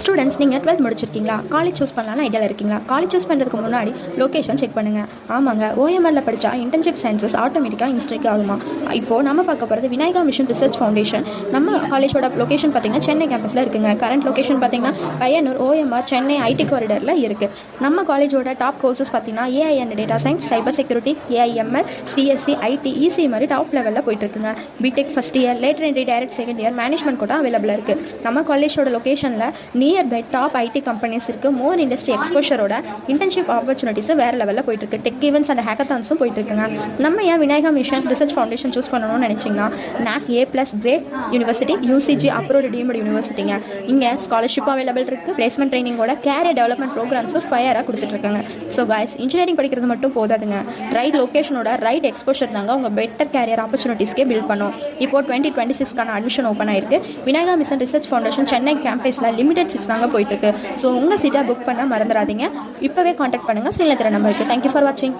Students நீங்கள் 12th முடிச்சிருக்கீங்களா? College choose பண்ணலாம்னு ஐடியாவில் இருக்கீங்களா? காலேஜ் சூஸ் பண்ணுறதுக்கு முன்னாடி லொக்கேஷன் செக் பண்ணுங்கள். ஆமாங்க, ஓஎம்ஆரில் படித்தா இன்டர்ன்ஷிப் சயின்சஸ் ஆட்டோமேட்டிக்காக இன்ஸ்ட்ரிக் ஆகுமா? இப்போது நம்ம பார்க்க போகிறது விநாயகா மிஷன் ரிசர்ச் ஃபவுண்டேஷன். நம்ம காலேஜோட லொக்கேஷன் பார்த்திங்கன்னா சென்னை கேம்பஸில் இருக்குங்க. கரண்ட் லொக்கேஷன் பார்த்திங்கன்னா பையனூர், ஓஎம்ஆர், சென்னை ஐடி காரிடரில் இருக்குது. நம்ம காலேஜோட டாப் கோர்சஸ் பார்த்திங்கன்னா AI and data science, cyber security, AIML, CSC, IT, EC மாதிரி டாப் லெவலில் போயிட்டுருக்குங்க. BTech first year, later entry, direct second year, management கூட அவைலபிளாக இருக்குது. நம்ம காலேஜோட லொக்கேஷனில் நியர்பை டாப் ஐடி கம்பெனிஸ் இருக்குது. மோர் இண்டஸ்ட்ரி எக்ஸ்போஷரோட இன்டர்ன்ஷிப் ஆப்பர்ச்சுனிட்டிஸும் வேறு லெவலில் போயிட்டுருக்கு. டெக் ஈவெண்ட்ஸ் அண்ட் ஹேக்கத்தான்ஸும் போயிட்டுருக்குங்க. நம்ம ஏன் Vinayaka Mission Research Foundation choose பண்ணணும்னு நினச்சிங்கன்னா, NAC A+ grade university, UCG approved deemed யூனிவர்சிட்டிங்க. இங்கே ஸ்காலர்ஷிப்பும் அவைலபிள் இருக்குது. பிளேஸ்மெண்ட் ட்ரைனிங்கோட கேரியர் டெவலப்மெண்ட் ப்ரோக்ராம்ஸும் ஃபயராக கொடுத்துட்ருக்காங்க. ஸோ காய்ஸ், இன்ஜினியரிங் படிக்கிறது மட்டும் போதாதுங்க. ரைட் லொக்கேஷனோட ரைட் எக்ஸ்போஷர் தாங்க உங்கள் பெட்டர் கேரியர் ஆப்பர்ச்சுனிட்டிஸ்க்கே பில்ட் பண்ணும். இப்போ 2026 அட்மிஷன் ஓப்பன் ஆயிருக்கு. Vinayaka Mission Research Foundation Chennai கேம்பஸில் லிமிடெட் சீட்ஸ் தாங்க போயிட்டுருக்கு. ஸோ உங்கள் சீட்டை புக் பண்ண மறந்துடாதீங்க. இப்போவே காண்டாக்ட் பண்ணுங்கள். ஸ்ரீலத்திர நம்பருக்கு. தேங்க்யூ ஃபார் வாட்சிங்.